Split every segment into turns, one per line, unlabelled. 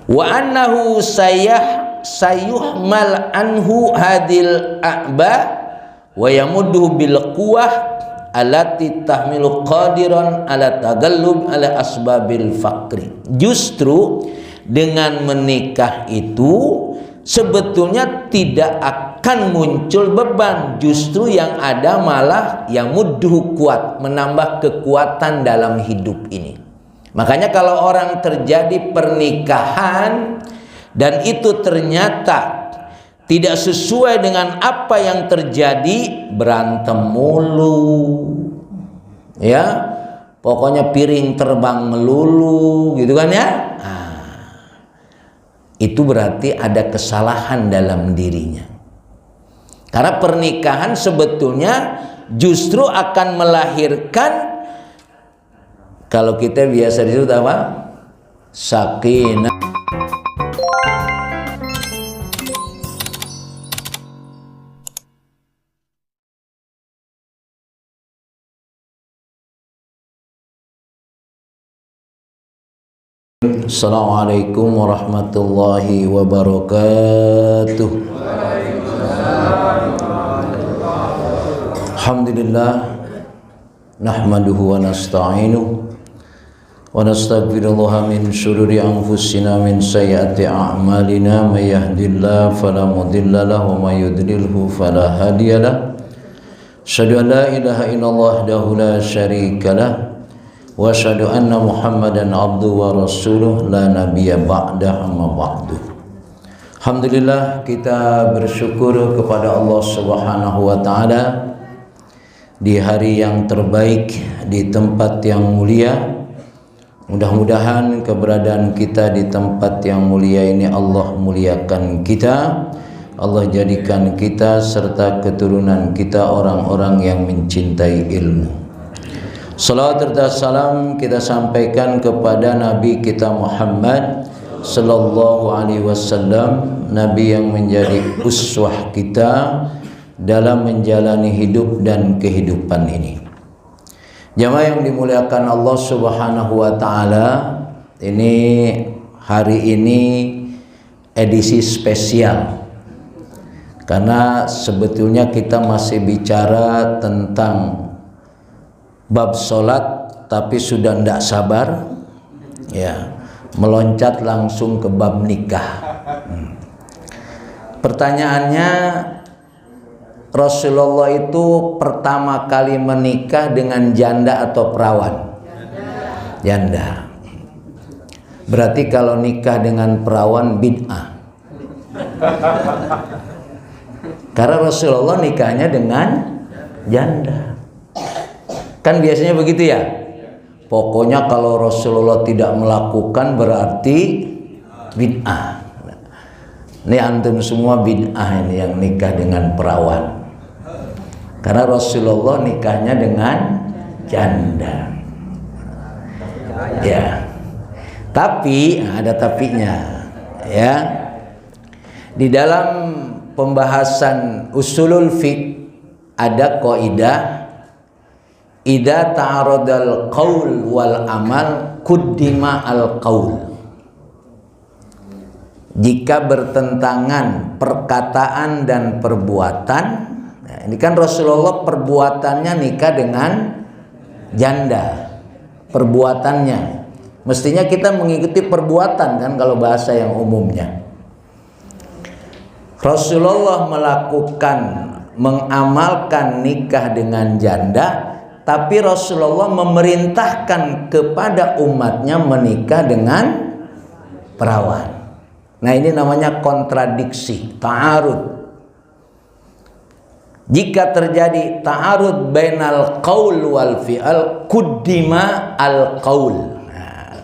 Wa annahu sayuhmal anhu hadil a'ba wa yamudduhu bil quwwah allati tahmilu qadiran ala tagallub ala asbabil faqri. Justru dengan menikah itu sebetulnya tidak akan muncul beban, justru yang ada malah yang mudduhu kuat, menambah kekuatan dalam hidup ini. Makanya kalau orang terjadi pernikahan dan itu ternyata tidak sesuai dengan apa yang terjadi, berantem mulu, ya, pokoknya piring terbang melulu, gitu kan ya. Itu berarti ada kesalahan dalam dirinya. Karena pernikahan sebetulnya justru akan melahirkan, kalau kita biasa disebut apa? Sakinah. Assalamualaikum warahmatullahi wabarakatuh. Alhamdulillah nahmaduhu wa nasta'inuhu wa nastaghfirullaha min syururi anfusina min sayyiati a'malina may yahdihillahu fala mudilla lahu wa may yudlilhu fala hadiyalah. Asyhadu an la ilaha illallah wahdahu la syarikalah wa asyhadu anna Muhammadan abduhu wa rasuluh la nabiyya ba'da amma ba'du. Alhamdulillah, kita bersyukur kepada Allah Subhanahu wa taala di hari yang terbaik, di tempat yang mulia. Mudah-mudahan keberadaan kita di tempat yang mulia ini Allah muliakan kita, Allah jadikan kita serta keturunan kita orang-orang yang mencintai ilmu. Salawat serta salam kita sampaikan kepada Nabi kita Muhammad sallallahu alaihi wasallam, Nabi yang menjadi uswah kita dalam menjalani hidup dan kehidupan ini. Jamaah yang dimuliakan Allah Subhanahu wa taala, ini hari ini edisi spesial. Karena sebetulnya kita masih bicara tentang bab sholat, tapi sudah tidak sabar ya meloncat langsung ke bab nikah. Pertanyaannya, Rasulullah itu pertama kali menikah dengan janda atau perawan? Janda. Berarti kalau nikah dengan perawan bid'ah. Karena Rasulullah nikahnya dengan janda. Kan biasanya begitu ya. Pokoknya kalau Rasulullah tidak melakukan berarti bid'ah. Ini antum semua bid'ah ini yang nikah dengan perawan. Karena Rasulullah nikahnya dengan janda. Ya. Tapi ada tapinya. Ya. Di dalam pembahasan usulul fiqh ada kaidah, idza ta'aradal qaul wal amal kuddima al qaul. Jika bertentangan perkataan dan perbuatan, nah ini kan Rasulullah perbuatannya nikah dengan janda, perbuatannya. Mestinya kita mengikuti perbuatan kan kalau bahasa yang umumnya. Rasulullah mengamalkan nikah dengan janda, tapi Rasulullah memerintahkan kepada umatnya menikah dengan perawan. Nah ini namanya kontradiksi, ta'arud. Jika terjadi ta'arud bainal qaul wal fi'al, kuddima al qaul. Nah,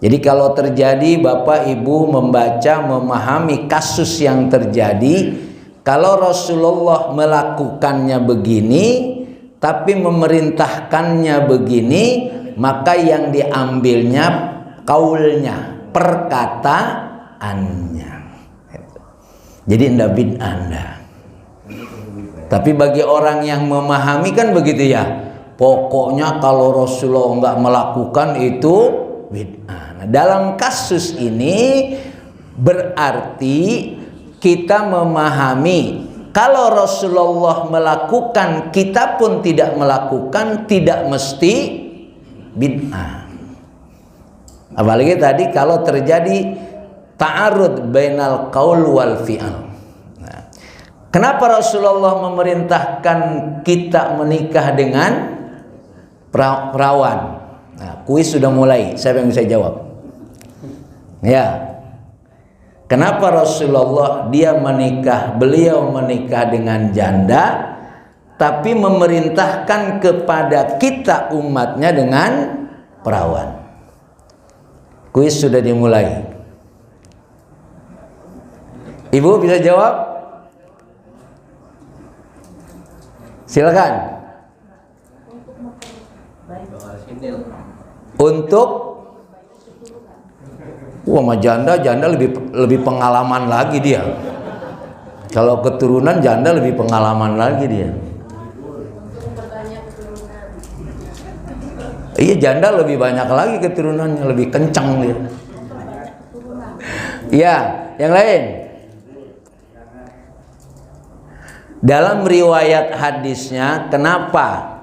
jadi kalau terjadi Bapak Ibu membaca, memahami kasus yang terjadi, kalau Rasulullah melakukannya begini tapi memerintahkannya begini, maka yang diambilnya kaulnya, perkataannya. Jadi tidak bid'ah anda. Tapi bagi orang yang memahami kan begitu ya. Pokoknya kalau Rasulullah nggak melakukan itu bid'ah. Nah dalam kasus ini berarti kita memahami kalau Rasulullah melakukan, kita pun tidak melakukan, tidak mesti bid'ah. Apalagi tadi kalau terjadi ta'arud bainal qaul wal fi'al. Nah, kenapa Rasulullah memerintahkan kita menikah dengan perawan? Nah, kuis sudah mulai. Siapa yang bisa jawab? Ya. Kenapa Rasulullah beliau menikah dengan janda, tapi memerintahkan kepada kita umatnya dengan perawan? Kuis sudah dimulai. Ibu bisa jawab? Silakan. Untuk sama janda lebih pengalaman lagi dia. Kalau keturunan janda lebih pengalaman lagi dia. Iya, janda lebih banyak lagi keturunannya, lebih kencang dia. Iya, yang lain. Dalam riwayat hadisnya, kenapa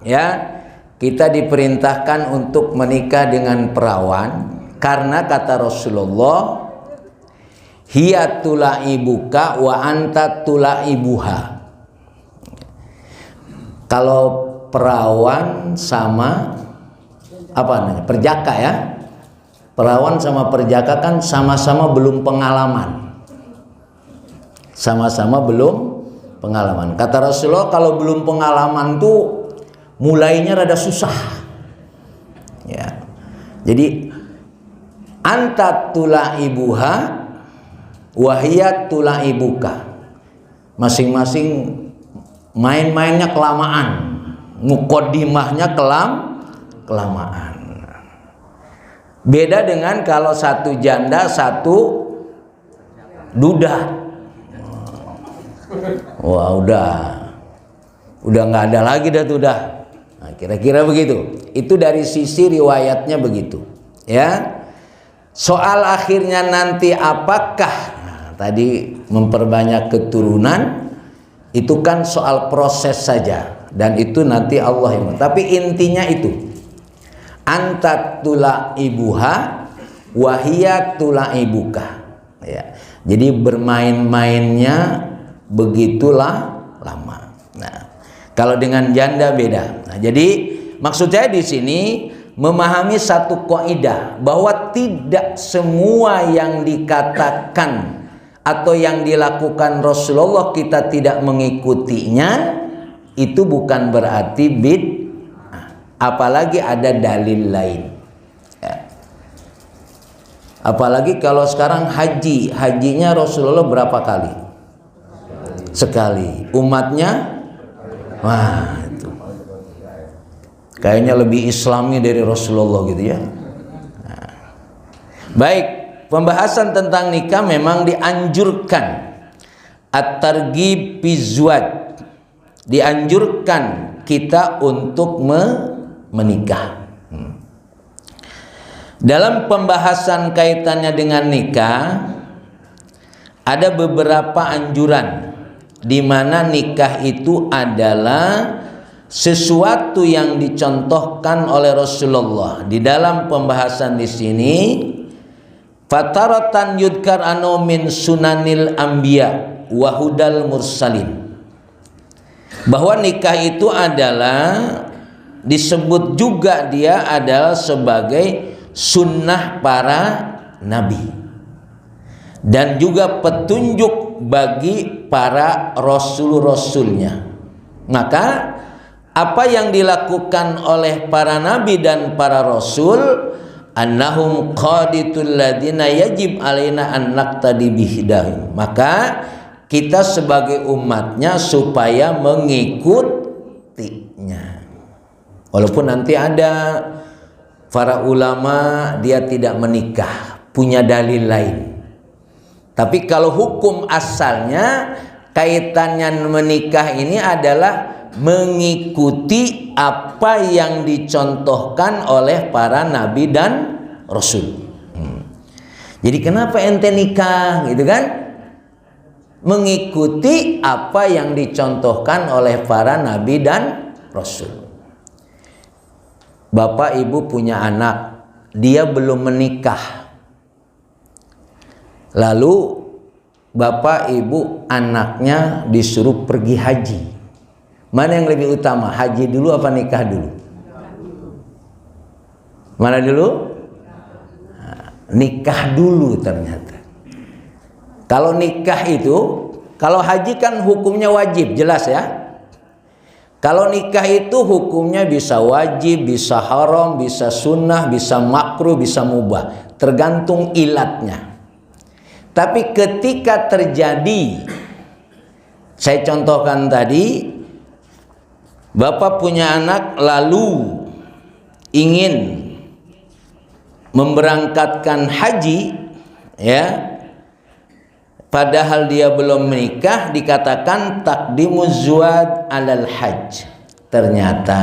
ya kita diperintahkan untuk menikah dengan perawan? Karena kata Rasulullah, hiya tulaibuka wa anta tulaibuha. Kalau perawan sama apa namanya? Perjaka ya. Perawan sama perjaka kan sama-sama belum pengalaman. Sama-sama belum pengalaman. Kata Rasulullah, kalau belum pengalaman tuh mulainya rada susah. Ya. Jadi anta tulaibuha wa hiya tulaibuka. Masing-masing main-mainnya kelamaan, muqaddimahnya kelamaan. Beda dengan kalau satu janda, satu duda. Wah, udah nggak ada lagi dah tuh dah. Nah, kira-kira begitu. Itu dari sisi riwayatnya begitu. Ya. Soal akhirnya nanti apakah tadi memperbanyak keturunan, itu kan soal proses saja, dan itu nanti Allah yang. Tapi intinya itu, anta tulaibuha wa hiya tulaibuka. Ya. Jadi bermain-mainnya begitulah lama. Nah, kalau dengan janda beda. Nah, jadi maksud saya di sini memahami satu kaidah bahwa tidak semua yang dikatakan atau yang dilakukan Rasulullah kita tidak mengikutinya, itu bukan berarti bid'ah. Apalagi ada dalil lain. Ya. Apalagi kalau sekarang hajinya Rasulullah berapa kali? Sekali. Umatnya, wah itu kayaknya lebih Islami dari Rasulullah gitu ya. Nah. Baik, pembahasan tentang nikah memang dianjurkan. At-targhib fi zawaj. Dianjurkan kita untuk menikah. Dalam pembahasan kaitannya dengan nikah, ada beberapa anjuran di mana nikah itu adalah sesuatu yang dicontohkan oleh Rasulullah. Di dalam pembahasan di sini, fataratan yudkar anu min sunanil anbiya wa hudal mursalin. Bahwa nikah itu adalah disebut juga dia adalah sebagai sunnah para nabi dan juga petunjuk bagi para rasul-rasulnya. Maka apa yang dilakukan oleh para nabi dan para rasul, annahum qaditul ladina yajib alaina an naqtadi bihdahum. Maka kita sebagai umatnya supaya mengikutinya. Walaupun nanti ada para ulama dia tidak menikah, punya dalil lain. Tapi kalau hukum asalnya kaitannya menikah ini adalah mengikuti apa yang dicontohkan oleh para nabi dan rasul. Jadi kenapa ente nikah gitu kan? Mengikuti apa yang dicontohkan oleh para nabi dan rasul. Bapak ibu punya anak, dia belum menikah. Lalu bapak ibu anaknya disuruh pergi haji. Mana yang lebih utama? Haji dulu apa nikah dulu? Mana dulu? Nikah dulu ternyata. Kalau nikah itu, kalau haji kan hukumnya wajib, jelas ya. Kalau nikah itu hukumnya bisa wajib, bisa haram, bisa sunnah, bisa makruh, bisa mubah, tergantung ilatnya. Tapi ketika terjadi, saya contohkan tadi, bapak punya anak lalu ingin memberangkatkan haji, ya, padahal dia belum menikah, dikatakan takdimuz zuwad alal hajj. Ternyata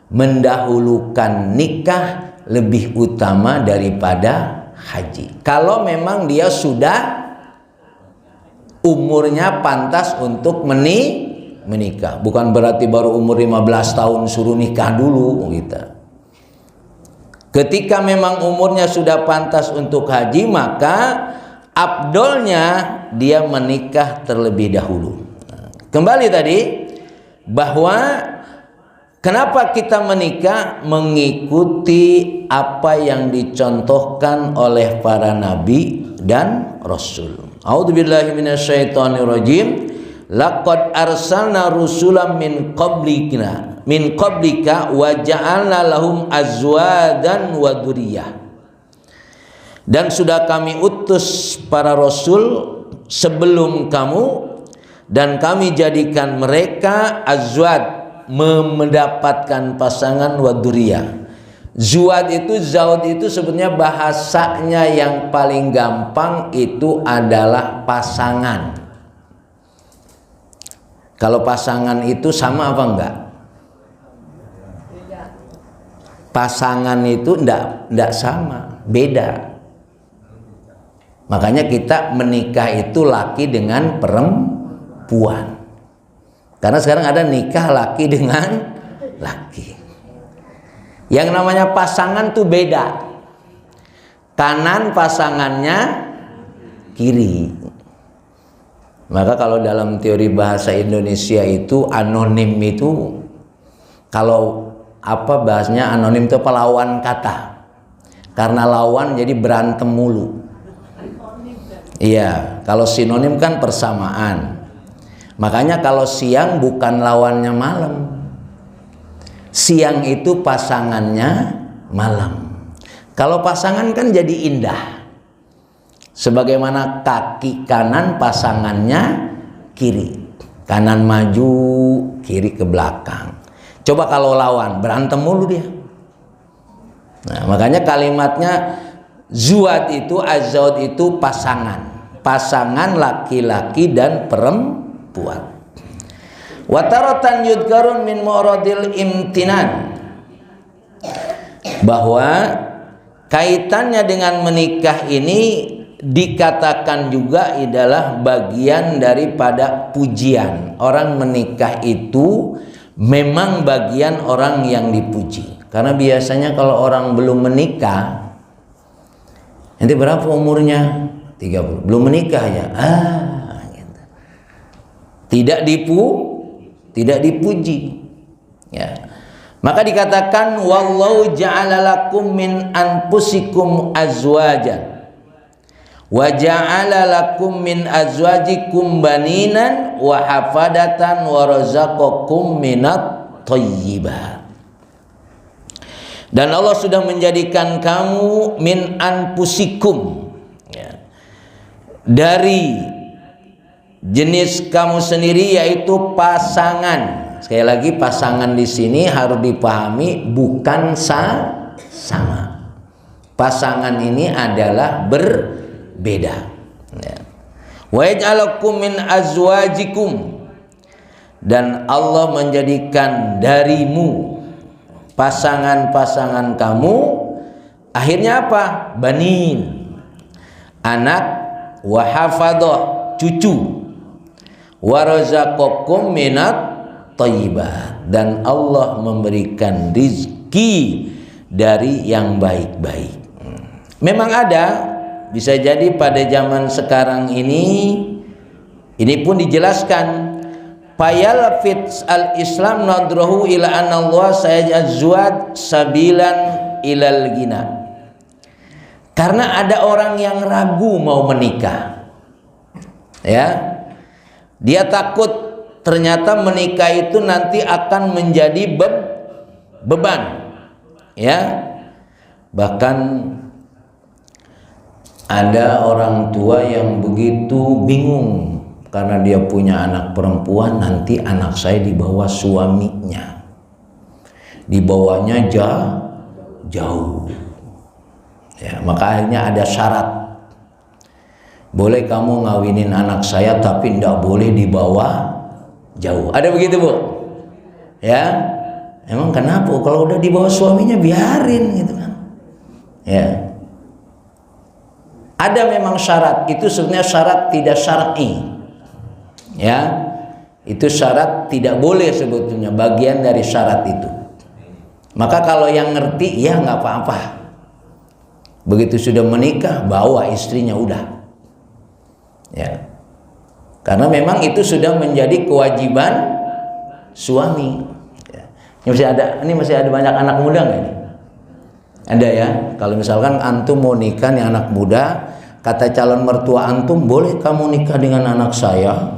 mendahulukan nikah lebih utama daripada haji. Kalau memang dia sudah umurnya pantas untuk menikah, bukan berarti baru umur 15 tahun suruh nikah dulu gitu. Ketika memang umurnya sudah pantas untuk haji, maka afdolnya dia menikah terlebih dahulu. Kembali tadi bahwa kenapa kita menikah? Mengikuti apa yang dicontohkan oleh para nabi dan rasul. A'udzubillahi minasyaitonirrajim. Laqad arsalna rusulan min qablika wa ja'alna lahum azwajan wa dzurriyyah. Dan sudah kami utus para rasul sebelum kamu, dan kami jadikan mereka azwaj, mendapatkan pasangan, wa dzurriyyah. Zuwad itu, zaud itu sebetulnya bahasanya yang paling gampang itu adalah pasangan. Kalau pasangan itu sama apa enggak? Pasangan itu enggak sama, beda. Makanya kita menikah itu laki dengan perempuan. Karena sekarang ada nikah laki dengan laki. Yang namanya pasangan tuh beda. Kanan pasangannya kiri. Maka kalau dalam teori bahasa Indonesia itu anonim itu, kalau apa bahasanya anonim itu apa, lawan kata. Karena lawan jadi berantem mulu. Iya, kalau sinonim kan persamaan. Makanya kalau siang bukan lawannya malam. Siang itu pasangannya malam. Kalau pasangan kan jadi indah. Sebagaimana kaki kanan pasangannya kiri, kanan maju, kiri ke belakang. Coba kalau lawan, berantem mulu dia. Nah, makanya kalimatnya zuwad itu, azwaj itu pasangan, pasangan laki-laki dan perempuan. Wataratan yudkarun min muradil imtinan, bahwa kaitannya dengan menikah ini dikatakan juga adalah bagian daripada pujian. Orang menikah itu memang bagian orang yang dipuji. Karena biasanya kalau orang belum menikah, nanti berapa umurnya? 30. Belum menikah ya. Gitu. Tidak dipuji. Ya. Maka dikatakan wallahu ja'ala lakum min anfusikum azwajan wa ja'ala lakum min azwajikum baninan wa hafadatan wa razaqakum minat thayyibat. Dan Allah sudah menjadikan kamu min anfusikum, ya, dari jenis kamu sendiri, yaitu pasangan. Sekali lagi, pasangan di sini harus dipahami bukan sama. Pasangan ini adalah berbeda. Wa yaj'alakum min azwajikum, dan Allah menjadikan darimu pasangan-pasangan kamu, akhirnya apa? Banin. anak, wa hafadha cucu, wa razaqakum minat thayyibat, dan Allah memberikan rizki dari yang baik-baik. Memang ada, bisa jadi pada zaman sekarang ini pun dijelaskan, fayal fit al-islam nadrahu ila anna Allah sayaj'al sabilan ilal ghina. Karena ada orang yang ragu mau menikah, ya, dia takut ternyata menikah itu nanti akan menjadi beban, ya. Bahkan ada orang tua yang begitu bingung karena dia punya anak perempuan, nanti anak saya dibawa suaminya, dibawanya jauh. Ya, maka akhirnya ada syarat, boleh kamu ngawinin anak saya tapi tidak boleh dibawa jauh. Ada begitu, Bu? Ya, emang kenapa? Kalau udah dibawa suaminya biarin gitu kan? Ya, ada memang syarat. Itu sebenarnya syarat tidak syar'i. Ya, itu syarat tidak boleh sebetulnya, bagian dari syarat itu. Maka kalau yang ngerti, ya nggak apa-apa. Begitu sudah menikah, bawa istrinya udah. Ya, karena memang itu sudah menjadi kewajiban suami. Ya. Ini masih ada banyak anak muda nggak ini? Ada ya. Kalau misalkan antum mau nikah nih anak muda, kata calon mertua antum, boleh kamu nikah dengan anak saya,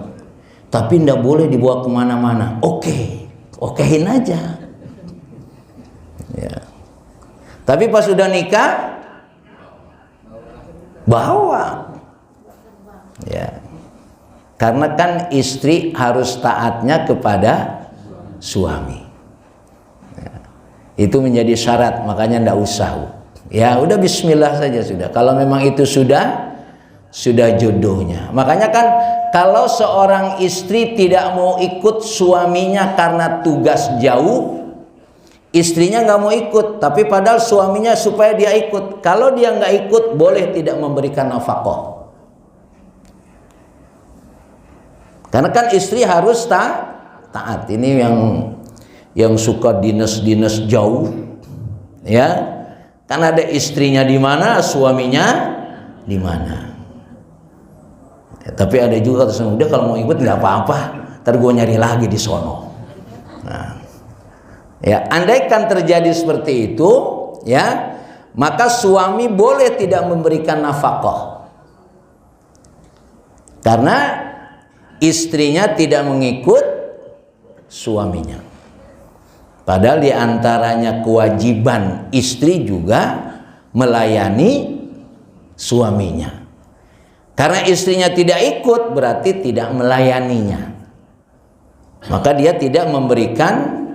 tapi tidak boleh dibawa kemana-mana. Okein aja. Ya. Tapi pas sudah nikah, bawa. Ya. Karena kan istri harus taatnya kepada suami. Ya. Itu menjadi syarat, makanya tidak usah. Ya udah bismillah saja sudah. Kalau memang itu sudah jodohnya. Makanya kan kalau seorang istri tidak mau ikut suaminya karena tugas jauh, istrinya nggak mau ikut, tapi padahal suaminya supaya dia ikut. Kalau dia nggak ikut, boleh tidak memberikan nafkah. Karena kan istri harus taat. Ini yang suka dinas jauh, ya. Kan ada istrinya di mana, suaminya di mana. Ya, tapi ada juga terus udah kalau mau ikut nggak apa-apa, ntar gue nyari lagi di sono. Nah, ya, andaikan terjadi seperti itu, ya, maka suami boleh tidak memberikan nafkah karena istrinya tidak mengikut suaminya. Padahal diantaranya kewajiban istri juga melayani suaminya. Karena istrinya tidak ikut berarti tidak melayaninya, maka dia tidak memberikan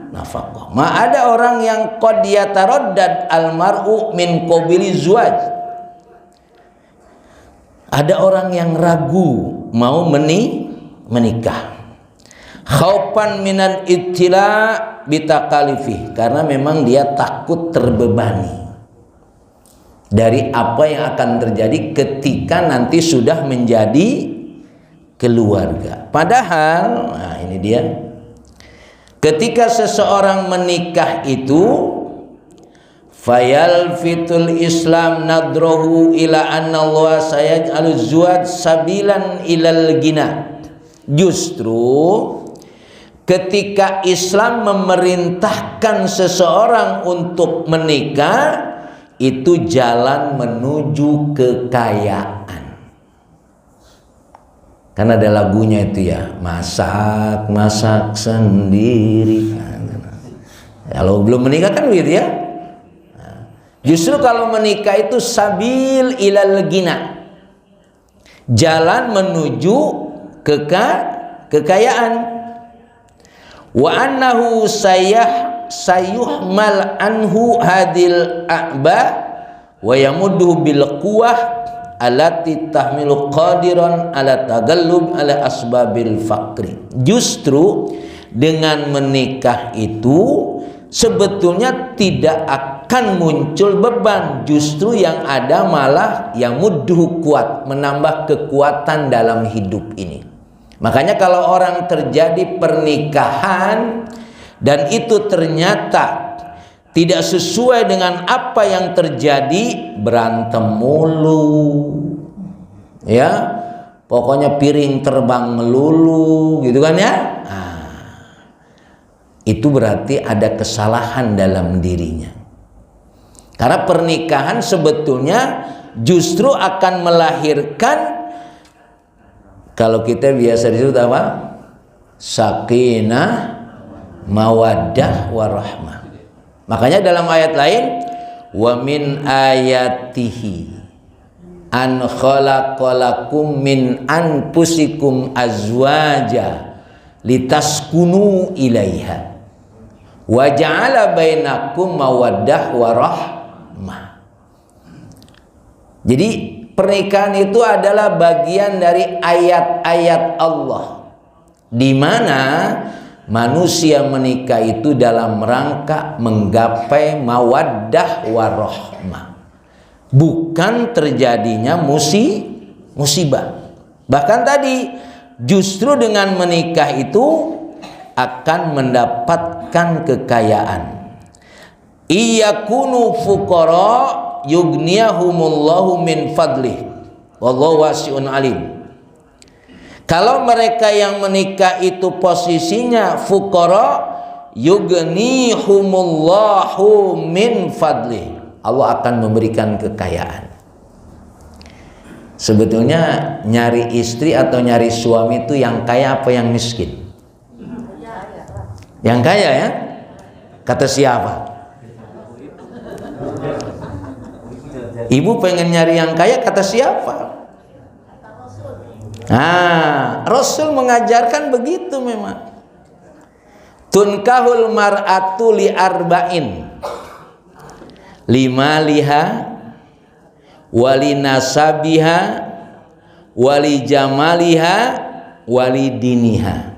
nafkah. Ada orang yang qad yataraddad al-mar'u min qabili zuwaj. Ada orang yang ragu mau menikah. Khaufan minan ibtila bitakalifi, karena memang dia takut terbebani dari apa yang akan terjadi ketika nanti sudah menjadi keluarga. Padahal, nah ini dia, ketika seseorang menikah itu fayal fitul Islam nadrohu ila anna Allah sayaj'alu zuwaj sabilan ilal ghina. Justru ketika Islam memerintahkan seseorang untuk menikah, itu jalan menuju kekayaan. Karena ada lagunya itu ya, masak sendiri. Kalau belum menikah kan begitu ya. Justru kalau menikah itu sabil ilal ghina, jalan menuju kekayaan. Wa annahu sayuhmal anhu hadil a'ba wa yamuddu bil quwwah allati tahmilu qadiran ala tagallub ala asbabil faqri. Justru dengan menikah itu sebetulnya tidak akan muncul beban. Justru yang ada malah yang mudhu, kuat, menambah kekuatan dalam hidup ini. Makanya kalau orang terjadi pernikahan dan itu ternyata tidak sesuai dengan apa yang terjadi, berantem mulu, ya, pokoknya piring terbang melulu, gitu kan ya. Itu berarti ada kesalahan dalam dirinya. Karena pernikahan sebetulnya justru akan melahirkan, kalau kita biasa disebut apa? Sakinah, mawaddah, warahmah. Makanya dalam ayat lain, wa min ayatihi an khalaqalakum min anfusikum azwaja litaskunu ilaiha wa ja'ala bainakum mawaddah warahmah. Jadi pernikahan itu adalah bagian dari ayat-ayat Allah, di mana manusia menikah itu dalam rangka menggapai mawaddah warahmah, bukan terjadinya musibah. Bahkan tadi justru dengan menikah itu akan mendapatkan kekayaan. Iyakunu fuqara yughniyahumullahu min fadlih wallahu wasi'un alim. Kalau mereka yang menikah itu posisinya fuqara, yughnihumullahu min fadlih, Allah akan memberikan kekayaan. Sebetulnya nyari istri atau nyari suami itu yang kaya apa yang miskin? Yang kaya ya? Kata siapa? Ibu pengen nyari yang kaya, kata siapa? Rasul mengajarkan begitu memang. Tunkahul mar'atu li arba'in, limaliha, wali nasabiha, wali jamaliha, wali diniha.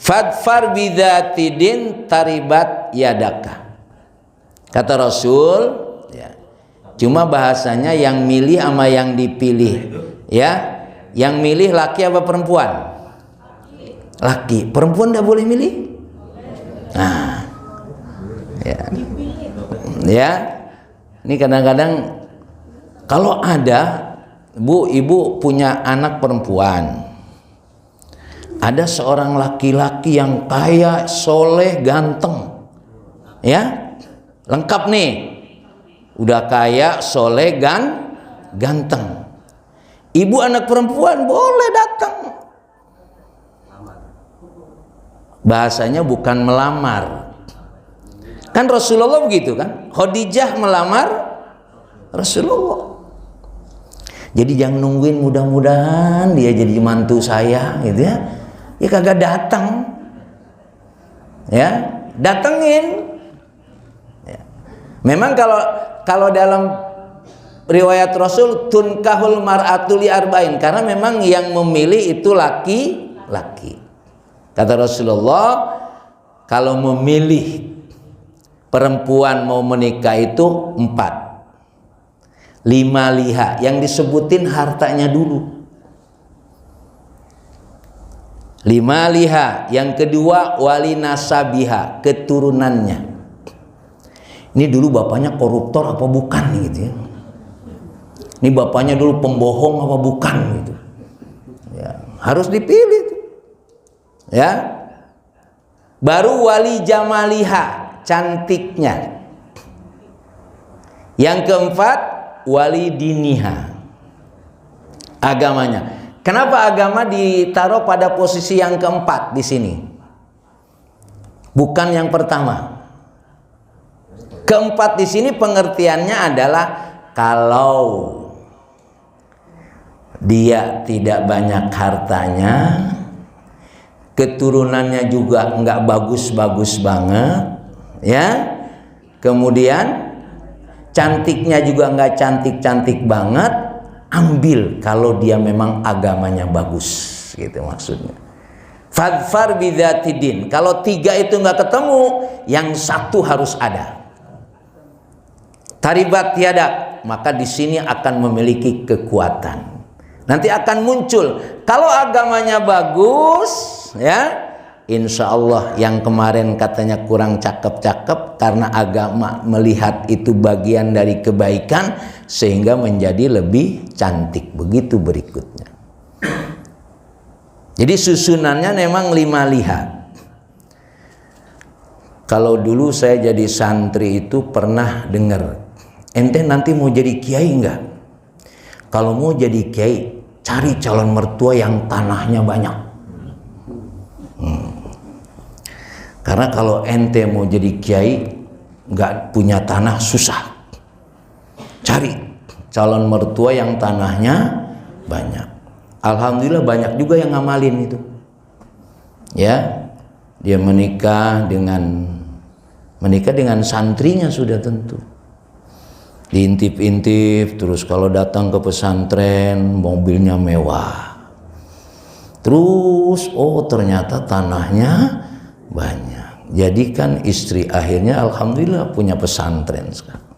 Fadfar bidzatidin taribat yadaka. Kata Rasul, ya, cuma bahasanya yang milih sama yang dipilih, ya. Yang milih laki apa perempuan? Laki. Perempuan tidak boleh milih? Nah, ya. Ini kadang-kadang kalau ada ibu punya anak perempuan, ada seorang laki-laki yang kaya, soleh, ganteng, ya, lengkap nih, udah kaya, soleh, ganteng. Ibu anak perempuan boleh datang. Bahasanya bukan melamar. Kan Rasulullah begitu kan? Khadijah melamar Rasulullah. Jadi jangan nungguin mudah-mudahan dia jadi mantu saya gitu ya. Ya kagak datang. Ya, datengin. Ya. Memang kalau dalam riwayat Rasul tunkahul mar'atu li arba'in, karena memang yang memilih itu laki-laki. Kata Rasulullah, kalau memilih perempuan mau menikah itu 4. 5 liha, yang disebutin hartanya dulu. 5 liha, yang kedua wali nasabiha, keturunannya. Ini dulu bapaknya koruptor apa bukan gitu ya. Ini bapaknya dulu pembohong apa bukan gitu. Ya, harus dipilih tuh. Ya. Baru wali jamaliha, cantiknya. Yang keempat wali diniha, agamanya. Kenapa agama ditaruh pada posisi yang keempat di sini? Bukan yang pertama. Keempat di sini pengertiannya adalah kalau dia tidak banyak hartanya, keturunannya juga enggak bagus-bagus banget, ya. Kemudian cantiknya juga enggak cantik-cantik banget, ambil kalau dia memang agamanya bagus, gitu maksudnya. Fadfar bidzatidin. Kalau 3 itu enggak ketemu, yang 1 harus ada. Taribat yadak, maka di sini akan memiliki kekuatan. Nanti akan muncul. Kalau agamanya bagus, ya, insya Allah yang kemarin katanya kurang cakep-cakep, karena agama melihat itu bagian dari kebaikan sehingga menjadi lebih cantik. Begitu berikutnya. Jadi susunannya memang 5 lihat. Kalau dulu saya jadi santri itu pernah dengar, ente nanti mau jadi kiai enggak? Kalau mau jadi kiai, cari calon mertua yang tanahnya banyak. Karena kalau ente mau jadi kiai nggak punya tanah, susah. Cari calon mertua yang tanahnya banyak. Alhamdulillah banyak juga yang ngamalin itu. Ya, dia menikah dengan santrinya sudah tentu. Diintip-intip, terus kalau datang ke pesantren mobilnya mewah. Terus ternyata tanahnya banyak. Jadi kan istri akhirnya alhamdulillah punya pesantren sekarang.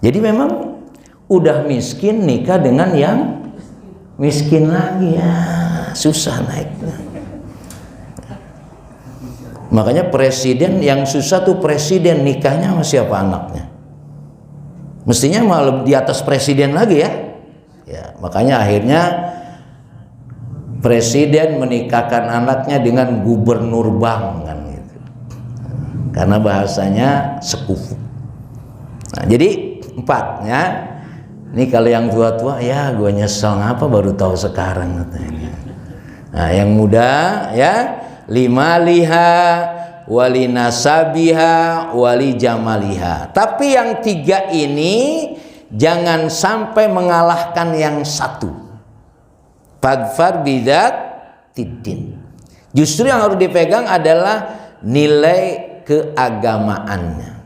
Jadi memang udah miskin nikah dengan yang miskin lagi, ya susah naiknya. Makanya presiden yang susah tuh presiden, nikahnya sama siapa anaknya. Mestinya malah di atas presiden lagi ya. Ya, makanya akhirnya presiden menikahkan anaknya dengan gubernur bank kan gitu. Karena bahasanya sekufu. Nah, jadi 4 ya. Ini kalau yang tua-tua, ya gue nyesel ngapa baru tahu sekarang katanya. Nah, yang muda ya, 5 liha wali nasabiha wali jamaliha. Tapi yang 3 ini jangan sampai mengalahkan yang 1. Fadfar bidat tiddin. Justru yang harus dipegang adalah nilai keagamaannya.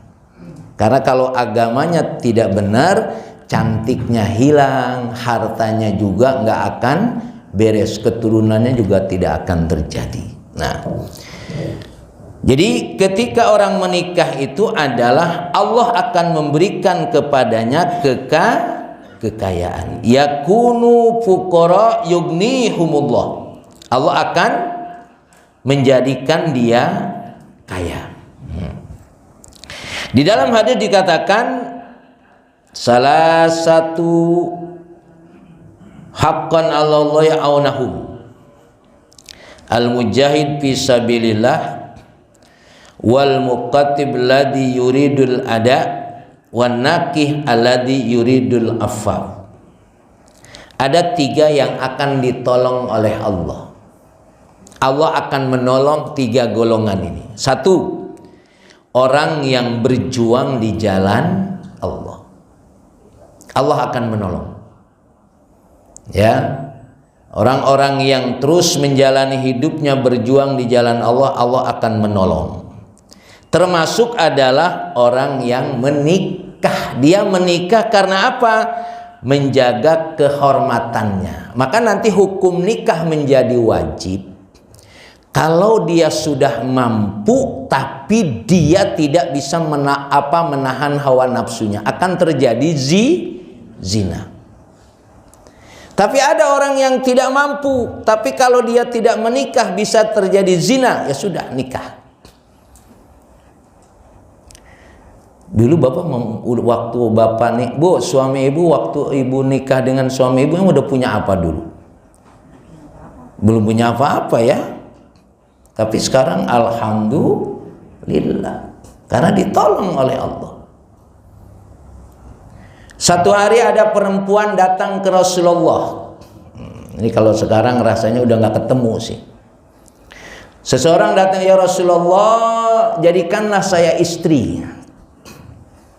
Karena kalau agamanya tidak benar, cantiknya hilang, hartanya juga nggak akan beres, keturunannya juga tidak akan terjadi. Nah, jadi ketika orang menikah itu adalah Allah akan memberikan kepadanya kekayaan. Yakunu fuqara yughnihumullah. Allah akan menjadikan dia kaya. Di dalam hadis dikatakan salah satu haqqan Allah ya'aunahum al-mujahid fi sabilillah wal muqattib alladhi yuridul ada wan nakih alladhi yuridul affaf. Ada 3 yang akan ditolong oleh Allah. Allah akan menolong 3 golongan ini. 1, orang yang berjuang di jalan Allah. Allah akan menolong. Ya. Orang-orang yang terus menjalani hidupnya berjuang di jalan Allah, Allah akan menolong. Termasuk adalah orang yang menikah. Dia menikah karena apa? Menjaga kehormatannya. Maka nanti hukum nikah menjadi wajib kalau dia sudah mampu tapi dia tidak bisa menahan hawa nafsunya, akan terjadi zina. Tapi ada orang yang tidak mampu, tapi kalau dia tidak menikah bisa terjadi zina, ya sudah nikah. Dulu waktu bapak nih, bu, suami ibu waktu ibu nikah dengan suami ibu yang udah punya apa dulu? Belum punya apa-apa ya. Tapi sekarang alhamdulillah karena ditolong oleh Allah. Satu hari ada perempuan datang ke Rasulullah. Ini kalau sekarang rasanya udah nggak ketemu sih. Seseorang datang, ya Rasulullah, jadikanlah saya istri.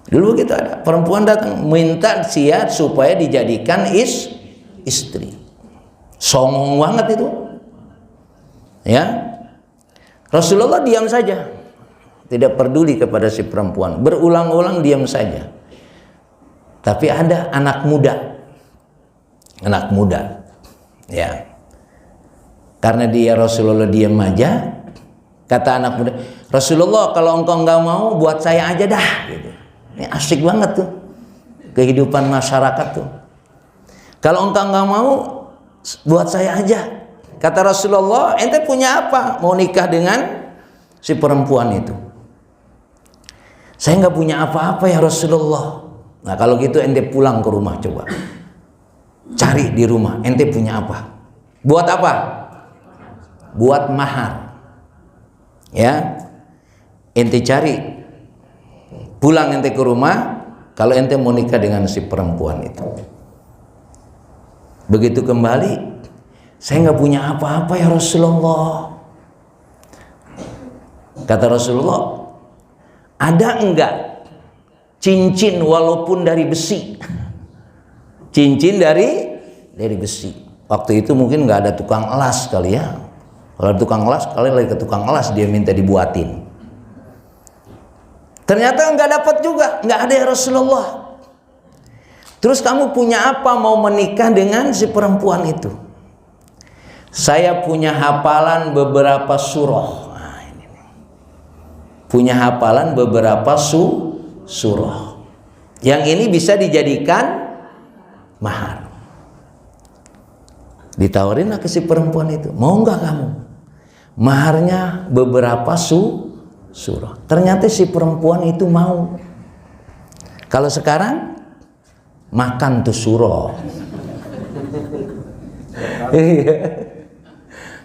Dulu gitu ada perempuan datang minta siat supaya dijadikan istri. Songong banget itu. Ya. Rasulullah diam saja, tidak peduli kepada si perempuan, berulang-ulang diam saja. Tapi ada anak muda, ya. Karena dia Rasulullah diam aja, kata anak muda, Rasulullah kalau engkau nggak mau, buat saya aja dah. Gitu. Ini asik banget tuh kehidupan masyarakat tuh. Kalau engkau nggak mau, buat saya aja. Kata Rasulullah, ente punya apa? Mau nikah dengan si perempuan itu? Saya nggak punya apa-apa ya Rasulullah. Nah kalau gitu ente pulang ke rumah coba. Cari di rumah, ente punya apa? Buat apa? Buat mahar. Ya, ente cari. Pulang ente ke rumah, kalau ente mau nikah dengan si perempuan itu. Begitu kembali, saya nggak punya apa-apa ya Rasulullah. Kata Rasulullah, ada enggak cincin walaupun dari besi? Cincin dari besi. Waktu itu mungkin nggak ada tukang elas kali ya. Kalau tukang elas, kalian lagi ke tukang elas, dia minta dibuatin. Ternyata nggak dapat juga, nggak ada ya Rasulullah. Terus kamu punya apa mau menikah dengan si perempuan itu? Saya punya hafalan beberapa surah. Nah, ini. Punya hafalan beberapa surah. Yang ini bisa dijadikan mahar. Ditawarin ke si perempuan itu, mau nggak kamu? Maharnya beberapa surah. Ternyata si perempuan itu mau. Kalau sekarang makan tuh surah.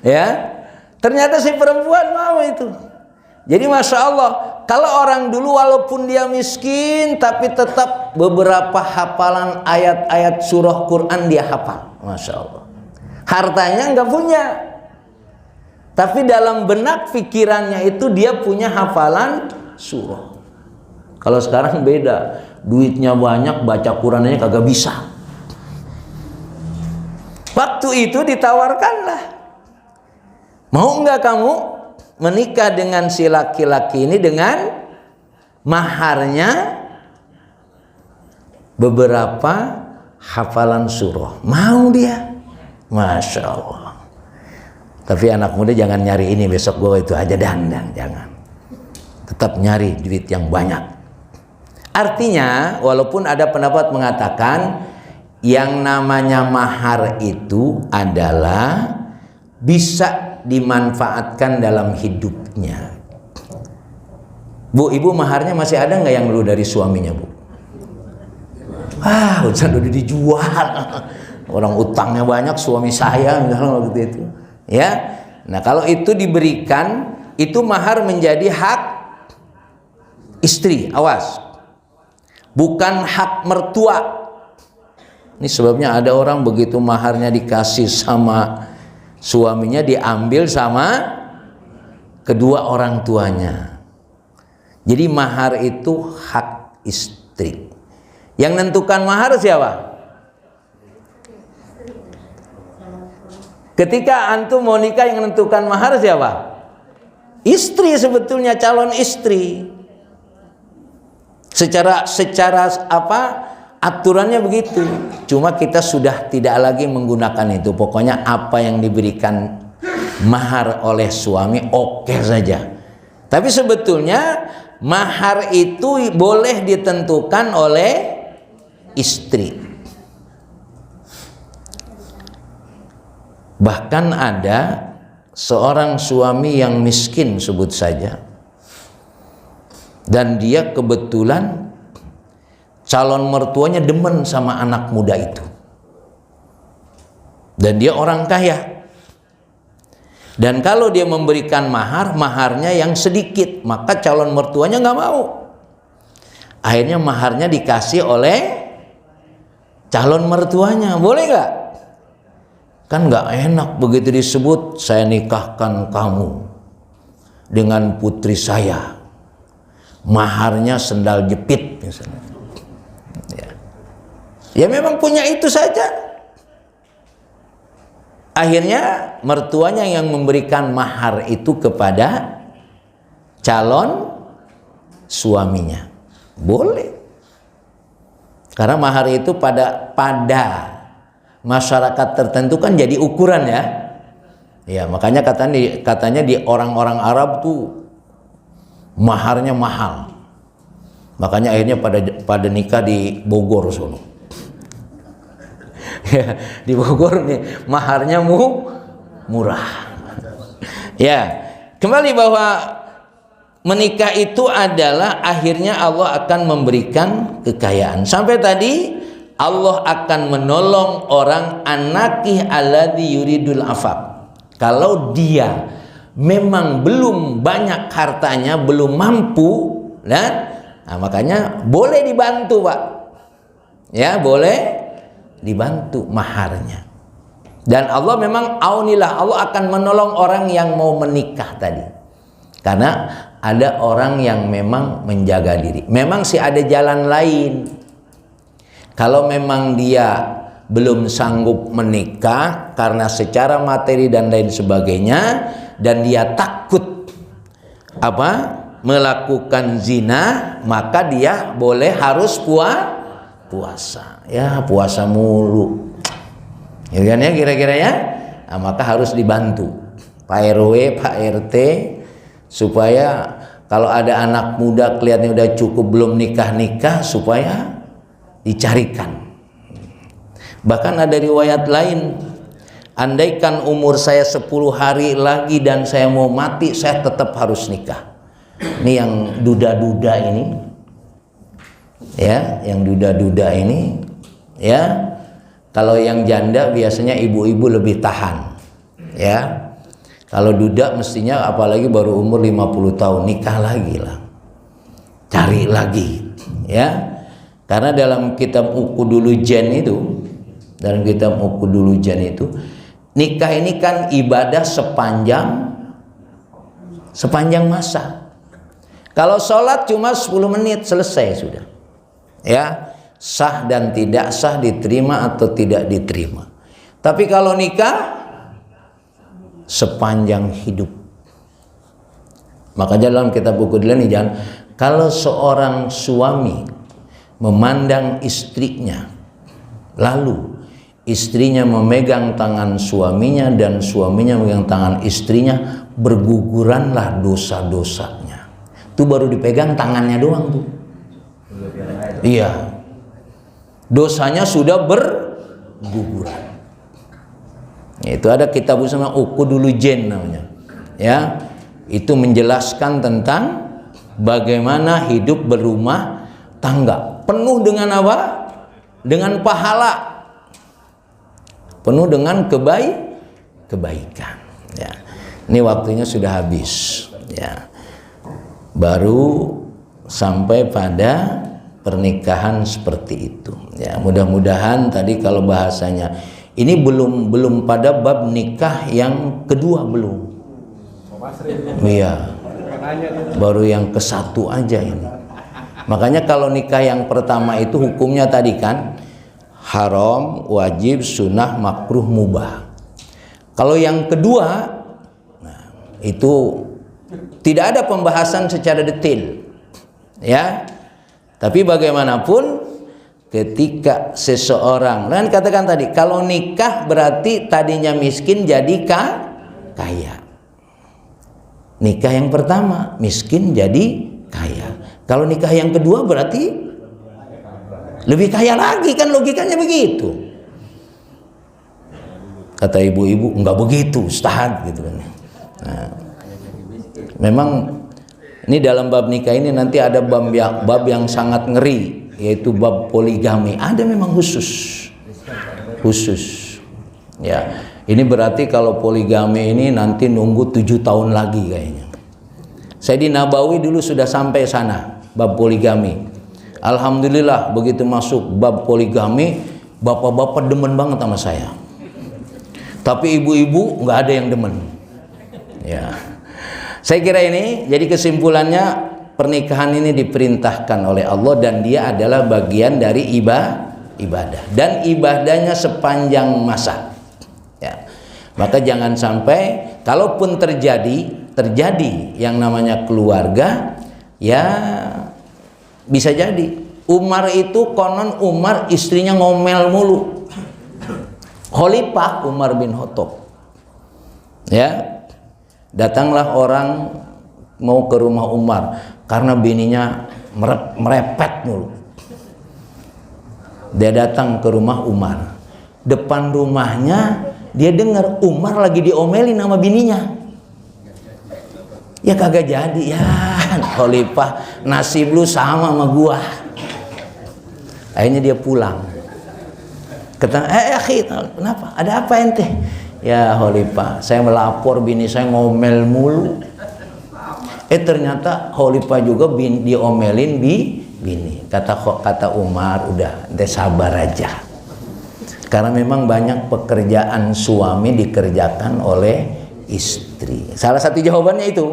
Ya, ternyata si perempuan mau itu. Jadi masya Allah, kalau orang dulu walaupun dia miskin tapi tetap beberapa hafalan ayat-ayat surah Quran dia hafal, masya Allah. Hartanya nggak punya, tapi dalam benak pikirannya itu dia punya hafalan surah. Kalau sekarang beda, duitnya banyak, baca Qurannya kagak bisa. Waktu itu ditawarkanlah, mau nggak kamu menikah dengan si laki-laki ini dengan maharnya beberapa hafalan surah? Mau dia, masya Allah. Tapi anak muda jangan nyari ini, besok gue itu aja dandan, jangan. Tetap nyari duit yang banyak. Artinya, walaupun ada pendapat mengatakan yang namanya mahar itu adalah bisa dimanfaatkan dalam hidupnya. Bu, ibu maharnya masih ada nggak yang dulu dari suaminya, Bu? Udah dijual. Orang utangnya banyak, suami saya misalnya waktu itu. Ya, nah kalau itu diberikan, itu mahar menjadi hak istri. Awas, bukan hak mertua. Ini sebabnya ada orang begitu maharnya dikasih sama suaminya, diambil sama kedua orang tuanya. Jadi mahar itu hak istri. Yang nentukan mahar siapa? Ketika antum mau nikah, yang menentukan mahar siapa? Istri, sebetulnya calon istri. Secara apa? Aturannya begitu. Cuma kita sudah tidak lagi menggunakan itu. Pokoknya apa yang diberikan mahar oleh suami oke saja. Tapi sebetulnya mahar itu boleh ditentukan oleh istri. Bahkan ada seorang suami yang miskin sebut saja, dan dia kebetulan calon mertuanya demen sama anak muda itu, dan dia orang kaya. Dan kalau dia memberikan mahar, maharnya yang sedikit, maka calon mertuanya nggak mau. Akhirnya maharnya dikasih oleh calon mertuanya. Boleh nggak? Kan nggak enak begitu disebut, saya nikahkan kamu dengan putri saya, maharnya sendal jepit misalnya. Ya memang punya itu saja. Akhirnya mertuanya yang memberikan mahar itu kepada calon suaminya. Boleh. Karena mahar itu pada masyarakat tertentu kan jadi ukuran ya. Ya, makanya katanya di orang-orang Arab tuh maharnya mahal. Makanya akhirnya pada nikah di Bogor sono. Ya, di Bogor nih maharnya murah. Ya, kembali bahwa menikah itu adalah akhirnya Allah akan memberikan kekayaan. Sampai tadi Allah akan menolong orang anakih alladzi yuridul afaf. Kalau dia memang belum banyak hartanya, belum mampu, nah makanya boleh dibantu, Pak. Ya, boleh dibantu maharnya. Dan Allah memang aunilah, Allah akan menolong orang yang mau menikah tadi. Karena ada orang yang memang menjaga diri. Memang sih ada jalan lain. Kalau memang dia belum sanggup menikah karena secara materi dan lain sebagainya, dan dia takut melakukan zina, maka dia boleh harus puasa. Ya, puasa mulu. Ya kan ya, kira-kira ya. Nah, maka harus dibantu Pak RW, Pak RT, supaya kalau ada anak muda kelihatannya udah cukup belum nikah-nikah, supaya dicarikan. Bahkan ada riwayat lain, andaikan umur saya 10 hari lagi dan saya mau mati, saya tetap harus nikah. Ini yang duda-duda ini, ya, yang duda-duda ini, ya. Kalau yang janda biasanya ibu-ibu lebih tahan, ya. Kalau duda mestinya apalagi baru umur 50 tahun nikah lagi lah, cari lagi, ya. Karena dalam kitab Uqudulujan itu, nikah ini kan ibadah sepanjang masa. Kalau sholat cuma 10 menit selesai sudah, ya, sah dan tidak sah, diterima atau tidak diterima. Tapi kalau nikah sepanjang hidup. Makanya dalam kitab Uqudulujan, kalau seorang suami memandang istrinya, lalu istrinya memegang tangan suaminya dan suaminya memegang tangan istrinya, berguguranlah dosa-dosanya. Itu baru dipegang tangannya doang tuh. Iya, dosanya sudah berguguran. Itu ada kitab sama Uqudulujan namanya. Ya, itu menjelaskan tentang bagaimana hidup berumah tangga penuh dengan apa? Dengan pahala, penuh dengan kebaikan. Ya, ini waktunya sudah habis. Ya, baru sampai pada pernikahan seperti itu. Ya, mudah-mudahan tadi kalau bahasanya ini belum pada bab nikah yang kedua belum. Iya, baru yang ke-1 aja ini. Makanya kalau nikah yang pertama itu hukumnya tadi kan haram, wajib, sunnah, makruh, mubah. Kalau yang kedua, nah, itu tidak ada pembahasan secara detail, ya. Tapi bagaimanapun ketika seseorang, dan katakan tadi kalau nikah berarti tadinya miskin jadi kaya. Nikah yang pertama miskin jadi kaya. Kalau nikah yang kedua berarti lebih kaya lagi, kan logikanya begitu. Kata ibu-ibu, enggak begitu Ustaz, gitu kan. Nah, memang ini dalam bab nikah ini nanti ada bab yang sangat ngeri, yaitu bab poligami. Ada memang khusus. Ya, ini berarti kalau poligami ini nanti nunggu 7 tahun lagi kayaknya. Saya di Nabawi dulu sudah sampai sana, bab poligami. Alhamdulillah begitu masuk bab poligami, bapak-bapak demen banget sama saya. Tapi ibu-ibu nggak ada yang demen. Ya, saya kira ini jadi kesimpulannya, pernikahan ini diperintahkan oleh Allah dan dia adalah bagian dari ibadah dan ibadahnya sepanjang masa. Ya, maka jangan sampai kalaupun terjadi yang namanya keluarga, ya bisa jadi Umar itu konon Umar istrinya ngomel mulu. Khalifah Umar bin Khattab. Ya, datanglah orang mau ke rumah Umar karena bininya merepet mulu. Dia datang ke rumah Umar. Depan rumahnya dia dengar Umar lagi diomelin sama bininya. Ya kagak jadi ya, Khalifah, nasib lu sama sama gua. Akhirnya dia pulang. Kata, akhi, kenapa? Ada apa ente? Ya Khalifah, saya melapor bini saya ngomel mulu. Ternyata Khalifah juga diomelin bini. Kata Umar, udah, ente sabar aja. Karena memang banyak pekerjaan suami dikerjakan oleh istri. Salah satu jawabannya itu,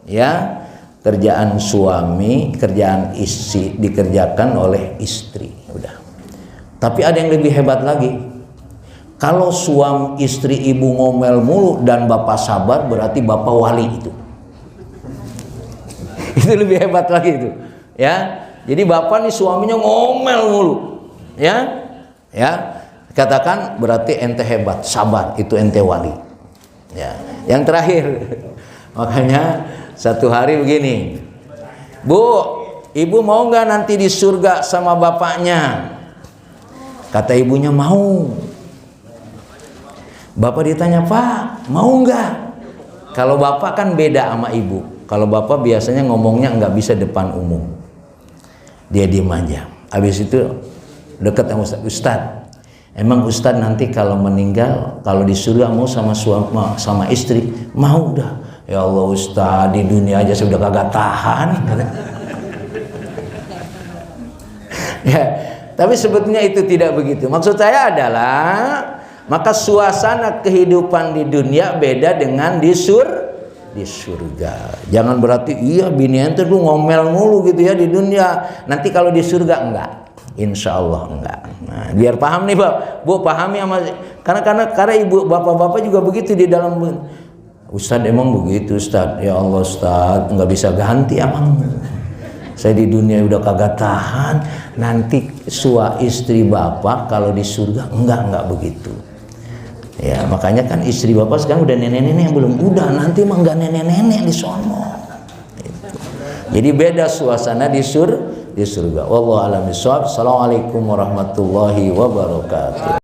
ya, kerjaan suami, kerjaan istri dikerjakan oleh istri. Udah. Tapi ada yang lebih hebat lagi. Kalau suami istri ibu ngomel mulu dan bapak sabar, berarti bapak wali itu. Itu lebih hebat lagi itu, ya. Jadi bapak nih suaminya ngomel mulu, ya, katakan berarti ente hebat, sabar, itu ente wali, ya. Yang terakhir, makanya satu hari begini, Bu, ibu mau nggak nanti di surga sama bapaknya? Kata ibunya mau. Bapak ditanya, Pak, mau nggak? Kalau bapak kan beda sama ibu. Kalau bapak biasanya ngomongnya nggak bisa depan umum. Dia diem aja. Habis itu dekat sama Ustaz. Emang Ustaz nanti kalau meninggal, kalau di surga mau sama istri? Mau dah. Ya Allah Ustaz, di dunia aja sudah kagak tahan. Ya, tapi sebetulnya itu tidak begitu. Maksud saya adalah, maka suasana kehidupan di dunia beda dengan di surga. Jangan berarti iya bini ente tuh ngomel mulu gitu ya di dunia. Nanti kalau di surga enggak. Insya Allah enggak. Nah, biar paham nih Bu, pahami sama karena ibu bapak-bapak juga begitu di dalam. Ustaz emang begitu Ustaz. Ya Allah Ustaz, enggak bisa ganti emang. Saya di dunia udah kagak tahan. Nanti istri bapak kalau di surga enggak begitu. Ya makanya kan istri bapak sekarang udah nenek-nenek, belum, udah nanti mah enggak nenek-nenek di sono. Gitu. Jadi beda suasana di surga. Wallahu a'lam bishawab. Assalamualaikum warahmatullahi wabarakatuh.